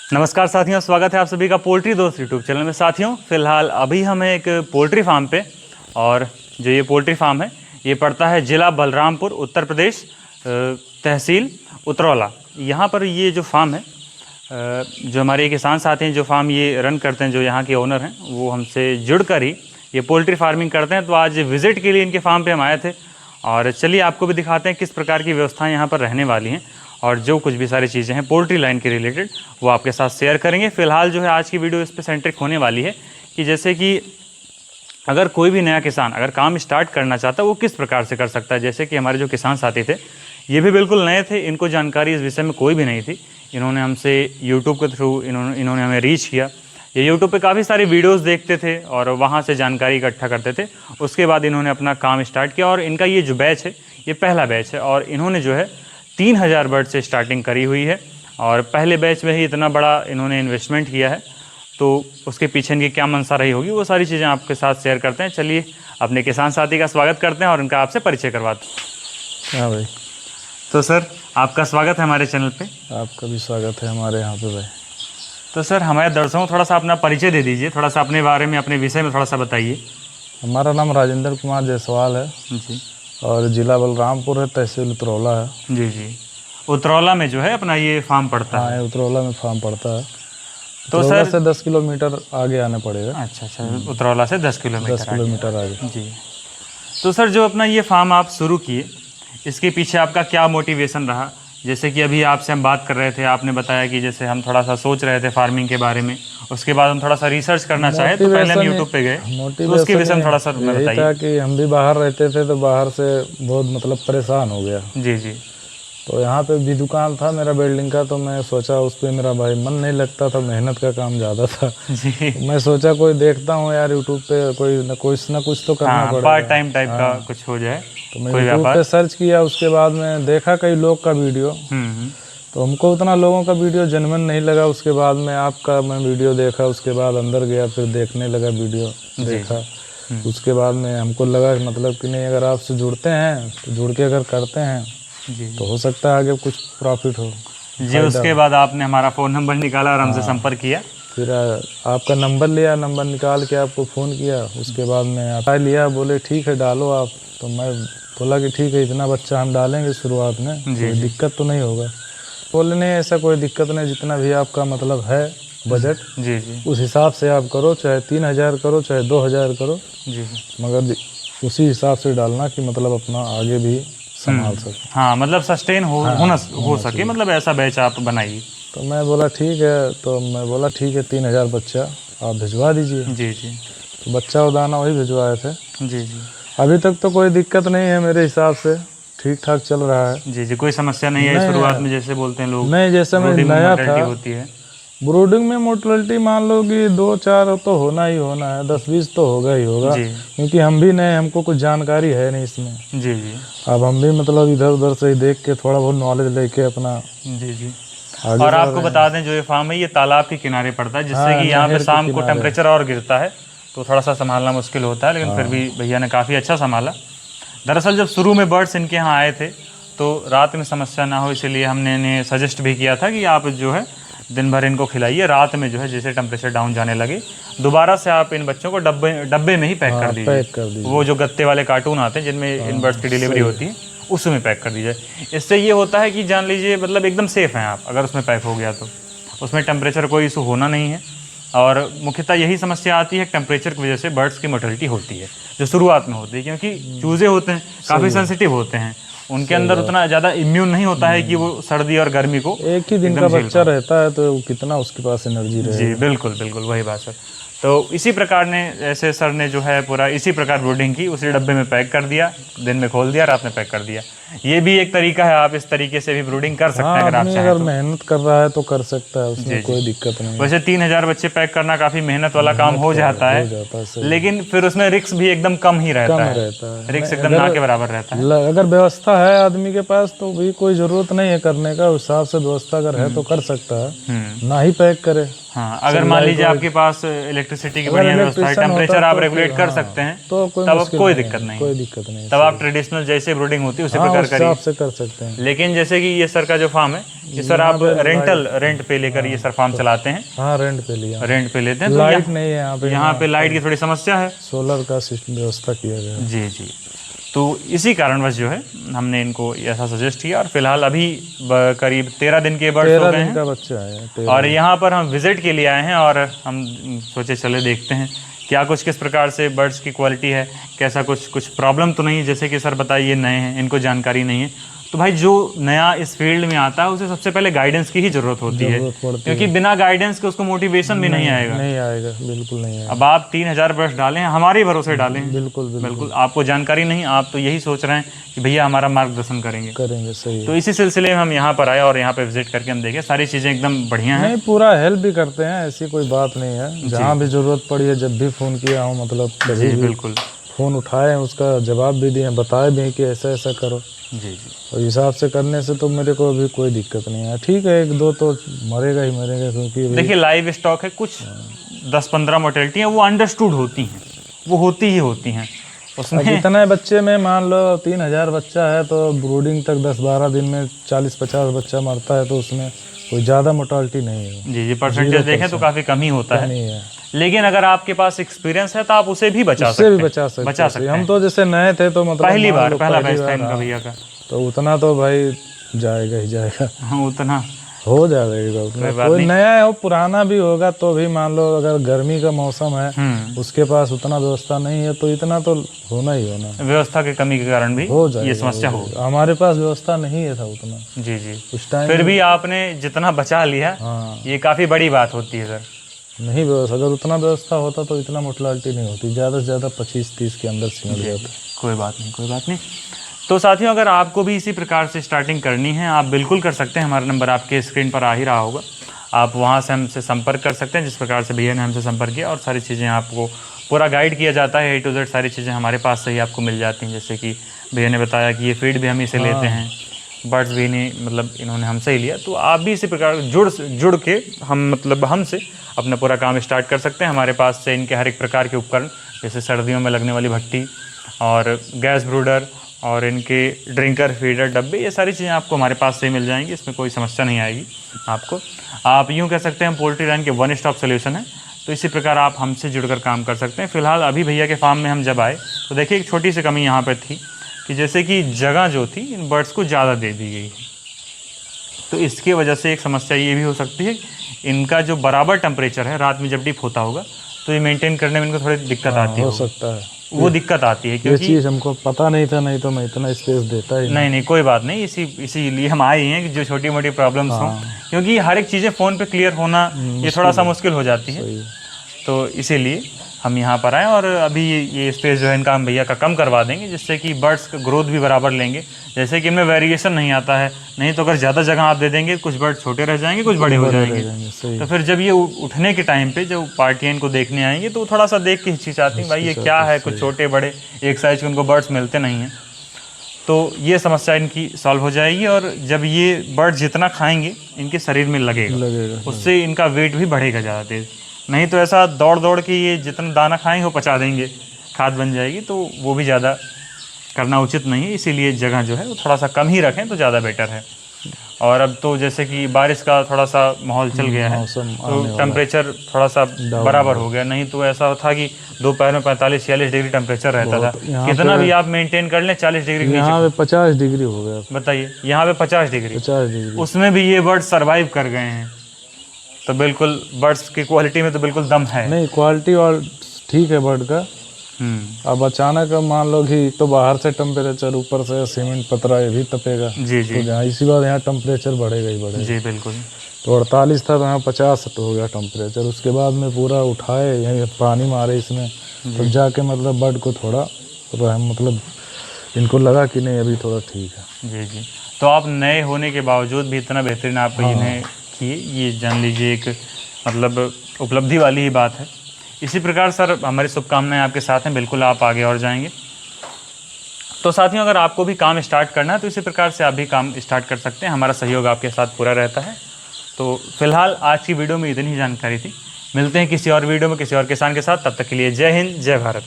नमस्कार साथियों, स्वागत है आप सभी का पोल्ट्री दोस्त यूट्यूब चैनल में। साथियों, फ़िलहाल अभी हम एक पोल्ट्री फार्म पे, और जो ये पोल्ट्री फार्म है ये पड़ता है ज़िला बलरामपुर, उत्तर प्रदेश, तहसील उतरौला। यहाँ पर ये जो फार्म है, जो हमारे किसान साथी हैं जो फार्म ये रन करते हैं, जो यहाँ के ओनर हैं, वो हमसे जुड़कर ही ये पोल्ट्री फार्मिंग करते हैं। तो आज विज़िट के लिए इनके फार्म पे हम आए थे, और चलिए आपको भी दिखाते हैं किस प्रकार की व्यवस्थाएं यहाँ पर रहने वाली हैं, और जो कुछ भी सारी चीज़ें हैं पोल्ट्री लाइन के रिलेटेड वो आपके साथ शेयर करेंगे। फ़िलहाल जो है आज की वीडियो इस पर सेंट्रिक होने वाली है कि जैसे कि अगर कोई भी नया किसान अगर काम स्टार्ट करना चाहता है वो किस प्रकार से कर सकता है। जैसे कि हमारे जो किसान साथी थे ये भी बिल्कुल नए थे, इनको जानकारी इस विषय में कोई भी नहीं थी। इन्होंने हमसे यूट्यूब के थ्रू इन्होंने हमें रीच किया। ये यूट्यूब पे काफ़ी सारी वीडियोस देखते थे और वहाँ से जानकारी इकट्ठा करते थे। उसके बाद इन्होंने अपना काम स्टार्ट किया, और इनका ये जो बैच है ये पहला बैच है, और इन्होंने जो है 3000 बर्ड से स्टार्टिंग करी हुई है। और पहले बैच में ही इतना बड़ा इन्होंने इन्वेस्टमेंट किया है, तो उसके पीछे इनकी क्या मंशा रही होगी वो सारी चीज़ें आपके साथ शेयर करते हैं। चलिए अपने किसान साथी का स्वागत करते हैं और उनका आपसे परिचय करवाते हैं। हाँ भाई, तो सर, आपका स्वागत है हमारे चैनल पे। आपका भी स्वागत है हमारे यहाँ पे भाई। तो सर, हमारे दर्शकों को थोड़ा सा अपना परिचय दे दीजिए, थोड़ा सा अपने बारे में, अपने विषय में थोड़ा सा बताइए। हमारा नाम राजेंद्र कुमार जायसवाल है जी और ज़िला बलरामपुर है, तहसील उतरौला है। जी जी। उतरौला में जो है अपना ये फार्म पड़ता है। हाँ, उतरौला में फार्म पड़ता है। तो उतरौला सर से 10 किलोमीटर आगे आना पड़ेगा। अच्छा, उतरौला से 10 किलोमीटर 10 किलोमीटर आगे। जी। तो सर, जो अपना ये फार्म आप शुरू किए, इसके पीछे आपका क्या मोटिवेशन रहा? जैसे कि अभी आपसे हम बात कर रहे थे, आपने बताया कि जैसे हम थोड़ा सा सोच रहे थे फार्मिंग के बारे में, उसके बाद हम थोड़ा सा रिसर्च करना चाहे तो पहले हम यूट्यूब पे गए, तो उसके विषय में थोड़ा सा बताइए। था कि हम भी बाहर रहते थे तो बाहर से बहुत मतलब परेशान हो गया। जी जी। तो यहाँ पे भी दुकान था मेरा बिल्डिंग का, तो मैं सोचा उस पर मेरा भाई मन नहीं लगता था, मेहनत का काम ज़्यादा था जी। मैं सोचा कोई देखता हूँ यार यूट्यूब पे कोई ना कुछ तो करना पड़ेगा, पार्ट टाइम टाइप का कुछ हो जाए। तो मैं यूट्यूब पे सर्च किया। उसके बाद में देखा कई लोग का वीडियो, तो हमको उतना लोगों का वीडियो जेन्युइन नहीं लगा। उसके बाद में आपका मैं वीडियो देखा, उसके बाद अंदर गया, फिर देखने लगा वीडियो देखा। उसके बाद में हमको लगा मतलब कि नहीं, अगर आपसे जुड़ते हैं तो जुड़ के अगर करते हैं जी तो हो सकता है आगे कुछ प्रॉफिट हो जी। उसके बाद आपने हमारा फ़ोन नंबर निकाला और हमसे संपर्क किया। फिर आपका नंबर लिया, नंबर निकाल के आपको फ़ोन किया। उसके बाद में आप लिया, बोले ठीक है डालो आप। तो मैं बोला कि ठीक है, इतना बच्चा हम डालेंगे शुरुआत में, कोई दिक्कत तो नहीं होगा। बोले नहीं, ऐसा कोई दिक्कत नहीं, जितना भी आपका मतलब है बजट जी जी उस हिसाब से आप करो, चाहे 3000 करो चाहे 2000 करो, जी। मगर उसी हिसाब से डालना कि मतलब अपना आगे भी संभाल सके। हाँ, मतलब सस्टेन हो सके, मतलब ऐसा बैच आप बनाइए। तो मैं बोला ठीक है, तो मैं बोला ठीक है 3000 बच्चा आप भिजवा दीजिए। जी जी। तो बच्चा और दाना वही भिजवाए थे। जी जी। अभी तक तो कोई दिक्कत नहीं है, मेरे हिसाब से ठीक ठाक चल रहा है। जी जी, कोई समस्या नहीं है शुरुआत में, जैसे बोलते हैं लोग। नहीं, जैसे मैं नया था, होती है ब्रूडिंग में मोर्टेलिटी मान लो कि 2-4 तो होना ही होना है, 10-20 तो होगा ही होगा, क्योंकि हम भी नए, हमको कुछ जानकारी है नहीं इसमें। जी जी। अब हम भी मतलब इधर उधर से ही देख के थोड़ा बहुत नॉलेज लेके अपना जी जी। और आपको बता दें, जो ये फार्म है ये तालाब के किनारे पड़ता है, जिससे कि यहाँ पे शाम को टेम्परेचर और गिरता है तो थोड़ा सा संभालना मुश्किल होता है, लेकिन फिर भी भैया ने काफ़ी अच्छा संभाला। दरअसल जब शुरू में बर्ड्स इनके यहाँ आए थे तो रात में समस्या ना हो, इसलिए हमने इन्हें सजेस्ट भी किया था कि आप जो है दिन भर इनको खिलाइए, रात में जो है जैसे टेम्परेचर डाउन जाने लगे दोबारा से आप इन बच्चों को डब्बे में ही पैक कर दीजिए। वो जो गत्ते वाले कार्टून आते हैं जिनमें इन बर्ड्स की डिलीवरी होती है, उसमें पैक कर दीजिए। इससे ये होता है कि जान लीजिए मतलब एकदम सेफ़ हैं आप, अगर उसमें पैक हो गया तो उसमें टेम्परेचर कोई इशू होना नहीं है। और मुख्यतः यही समस्या आती है, टेम्परेचर की वजह से बर्ड्स की मोर्टेलिटी होती है जो शुरुआत में होती है, क्योंकि चूजे होते हैं काफ़ी सेंसिटिव होते हैं, उनके अंदर उतना ज़्यादा इम्यून नहीं होता है कि वो सर्दी और गर्मी को। एक ही दिन का बच्चा रहता है तो कितना उसके पास एनर्जी रहेगी। जी बिल्कुल बिल्कुल, वही बात सर। तो इसी प्रकार ने ऐसे सर ने जो है पूरा इसी प्रकार ब्रूडिंग की, उसी डब्बे में पैक कर दिया, दिन में खोल दिया, रात में पैक कर दिया। ये भी एक तरीका है, आप इस तरीके से भी ब्रूडिंग कर सकते हैं अगर आप चाहें। अगर मेहनत कर रहा है तो कर सकता है, उसमें कोई दिक्कत नहीं। वैसे 3000 बच्चे पैक करना काफ़ी मेहनत वाला काम हो जाता है, लेकिन फिर उसमें रिस्क भी एकदम कम ही रहता है। रिस्क एकदम ना के बराबर रहता है। अगर व्यवस्था है आदमी के पास तो भी कोई ज़रूरत नहीं है करने का, उस हिसाब से व्यवस्था अगर है तो कर सकता है, ना ही पैक करे। हाँ, अगर मान लीजिए आपके पास इलेक्ट्रिसिटी की बढ़िया व्यवस्था है, टेम्परेचर आप रेगुलेट कर सकते हैं, तो तब कोई दिक्कत नहीं, कोई दिक्कत नहीं, तब आप ट्रेडिशनल जैसे ब्रूडिंग होती है उसी प्रकार करिए, आप से कर सकते हैं। लेकिन जैसे कि ये सर का जो फार्म है, ये सर आप रेंट पे लेकर ये सर फार्म चलाते हैं? हाँ, रेंट पे लिया, रेंट पे लेते हैं। तो लाइट नहीं है यहाँ पे लाइट की थोड़ी समस्या है, सोलर का सिस्टम व्यवस्था किया गया। जी जी, तो इसी कारणवश जो है हमने इनको ऐसा सजेस्ट किया। और फिलहाल अभी करीब 13 दिन के बर्ड्स हो गए हैं, का बच्चा है, और यहाँ पर हम विजिट के लिए आए हैं, और हम सोचे चले देखते हैं क्या कुछ किस प्रकार से बर्ड्स की क्वालिटी है, कैसा कुछ प्रॉब्लम तो नहीं है। जैसे कि सर बताइए नए हैं, इनको जानकारी नहीं है, तो भाई जो नया इस फील्ड में आता है उसे सबसे पहले गाइडेंस की ही जरूरत होती है, क्योंकि बिना गाइडेंस के उसको मोटिवेशन भी नहीं आएगा, बिल्कुल नहीं आएगा। अब आप 3000 बर्ड्स डालें हैं, हमारे भरोसे डालें हैं, बिल्कुल आपको जानकारी नहीं, आप तो यही सोच रहे हैं कि भैया हमारा मार्गदर्शन करेंगे, सही है। तो इसी सिलसिले में हम यहाँ पर आए और यहाँ पे विजिट करके हम देखे सारी चीज़ें एकदम बढ़िया हैं। नहीं, पूरा हेल्प भी करते हैं, ऐसी कोई बात नहीं है। जहाँ भी जरूरत पड़ी है, जब भी फ़ोन किया हूँ, मतलब जी बिल्कुल, फ़ोन उठाए, उसका जवाब भी दिए, बताए भी कि ऐसा ऐसा करो। जी, और हिसाब से करने से तो मेरे को अभी कोई दिक्कत नहीं है। ठीक है, 1-2 तो मरेगा, क्योंकि देखिए लाइव स्टॉक है, कुछ 10-15 मोर्टेलिटी है वो अंडरस्टूड होती हैं, वो होती ही होती हैं उसमें। जितने बच्चे में मान लो 3000 बच्चा है, तो ब्रूडिंग तक 10-12 दिन में 40-50 बच्चा मरता है, तो उसमें कोई ज़्यादा मोर्टालिटी नहीं है। जी, परसेंटेज देखें तो काफ़ी कम ही होता है, लेकिन अगर आपके पास एक्सपीरियंस है तो आप उसे भी बचा सकते हैं। हम तो जैसे नए थे, तो मतलब पहला बैच था इनका भैया का, तो उतना तो भाई जाएगा ही जाएगा। हाँ, उतना हो जाएगा उतना। कोई नया हो, पुराना भी होगा, तो भी मान लो अगर गर्मी का मौसम है, उसके पास उतना व्यवस्था नहीं है, तो इतना तो होना ही होना। व्यवस्था की कमी के कारण भी हो जाएगा, ये समस्या हो। हमारे पास व्यवस्था नहीं है था उतना। जी जी, उस टाइम फिर भी आपने जितना बचा लिया, ये काफ़ी बड़ी बात होती है सर। नहीं, व्यवस्था अगर उतना व्यवस्था होता तो इतना मोर्टालिटी नहीं होती, ज़्यादा से ज़्यादा 25-30 के अंदर सिमट जाता। कोई बात नहीं। तो साथियों, अगर आपको भी इसी प्रकार से स्टार्टिंग करनी है, आप बिल्कुल कर सकते हैं। हमारा नंबर आपके स्क्रीन पर आ ही रहा होगा, आप वहाँ से हमसे संपर्क कर सकते हैं, जिस प्रकार से भैया ने हमसे संपर्क किया, और सारी चीज़ें आपको पूरा गाइड किया जाता है, A to Z सारी चीज़ें हमारे पास से ही आपको मिल जाती हैं। जैसे कि भैया ने बताया कि ये फीड भी हम इसे लेते हैं, बर्ड्स भी नहीं, मतलब इन्होंने हमसे ही लिया, तो आप भी इसी प्रकार जुड़ के हम मतलब हमसे अपना पूरा काम स्टार्ट कर सकते हैं। हमारे पास से इनके हर एक प्रकार के उपकरण, जैसे सर्दियों में लगने वाली भट्टी और गैस ब्रूडर और इनके ड्रिंकर, फीडर, डब्बे, ये सारी चीज़ें आपको हमारे पास से ही मिल जाएंगी, इसमें कोई समस्या नहीं आएगी आपको। आप यूँ कह सकते हैं हम पोल्ट्री लाइन के वन स्टॉप सोल्यूशन है, तो इसी प्रकार आप हमसे जुड़कर काम कर सकते हैं। फिलहाल अभी भैया के फार्म में हम जब आए तो देखिए एक छोटी सी कमी यहाँ पर थी कि जैसे कि जगह जो थी इन बर्ड्स को ज़्यादा दे दी गई, तो इसकी वजह से एक समस्या ये भी हो सकती है, इनका जो बराबर टेम्परेचर है रात में जब डिप होता होगा तो ये मेंटेन करने में इनको थोड़ी दिक्कत आती हो सकता है, वो दिक्कत आती है, क्योंकि ये चीज़ हमको पता नहीं था, नहीं तो मैं इतना स्पेस देता ही नहीं। कोई बात नहीं, इसीलिए हम आए हैं कि जो छोटी मोटी प्रॉब्लम्स हों, क्योंकि हर एक चीज़ें फ़ोन पे क्लियर होना ये थोड़ा सा मुश्किल हो जाती है, तो इसीलिए हम यहाँ पर आए। और अभी ये स्पेस जो है इनका हम भैया का कम करवा देंगे, जिससे कि बर्ड्स का ग्रोथ भी बराबर लेंगे, जैसे कि इनमें वेरिएशन नहीं आता है। नहीं तो अगर ज़्यादा जगह आप दे देंगे, कुछ बर्ड छोटे रह जाएंगे, कुछ बड़े हो जाएंगे, तो फिर जब ये उठने के टाइम पे जब पार्टियाँ इनको देखने आएंगी तो थोड़ा सा देख के हिचकिचाती हैं, भाई ये क्या है, कुछ छोटे बड़े एक साइज के उनको बर्ड्स मिलते नहीं हैं, तो ये समस्या इनकी सॉल्व हो जाएगी। और जब ये बर्ड जितना खाएंगे इनके शरीर में लगेगा, उससे इनका वेट भी बढ़ेगा ज़्यादा तेज़। नहीं तो ऐसा दौड़ के ये जितना दाना खाएंगे वो पचा देंगे, खाद बन जाएगी, तो वो भी ज़्यादा करना उचित नहीं है। इसीलिए जगह जो है वो थोड़ा सा कम ही रखें तो ज़्यादा बेटर है। और अब तो जैसे कि बारिश का थोड़ा सा माहौल चल गया है, तो टेम्परेचर थोड़ा सा बराबर हो गया। नहीं तो ऐसा था कि दोपहर में 45-46 डिग्री टेम्परेचर रहता था, कितना भी आप मेंटेन कर लें 40 डिग्री, यहाँ पे 50 डिग्री हो गया। बताइए, यहाँ पे 50 डिग्री, उसमें भी ये बर्ड सर्वाइव कर गए हैं। तो बिल्कुल बर्ड्स की क्वालिटी में तो बिल्कुल दम है। नहीं, क्वालिटी और ठीक है बर्ड का। अब अचानक मान लो कि तो बाहर से टेम्परेचर, ऊपर से सीमेंट पतरा, ये भी तपेगा। जी जी, तो इसी बार यहाँ टेम्परेचर बढ़ेगा ही बढ़ेगा। जी बिल्कुल। तो 48 था, तो यहाँ 50 हो गया टेम्परेचर। उसके बाद में पूरा उठाए, यहीं पानी मारे इसमें, तो जाके मतलब बर्ड को थोड़ा मतलब इनको लगा कि नहीं अभी थोड़ा ठीक है। जी जी, तो आप नए होने के बावजूद भी इतना बेहतरीन आप इन्हें किए, ये जान लीजिए एक मतलब उपलब्धि वाली ही बात है। इसी प्रकार सर हमारी शुभकामनाएं आपके साथ हैं, बिल्कुल आप आगे और जाएंगे। तो साथियों, अगर आपको भी काम स्टार्ट करना है तो इसी प्रकार से आप भी काम स्टार्ट कर सकते हैं, हमारा सहयोग आपके साथ पूरा रहता है। तो फिलहाल आज की वीडियो में इतनी ही जानकारी थी। मिलते हैं किसी और वीडियो में किसी और किसान के साथ, तब तक के लिए जय हिंद जय भारत।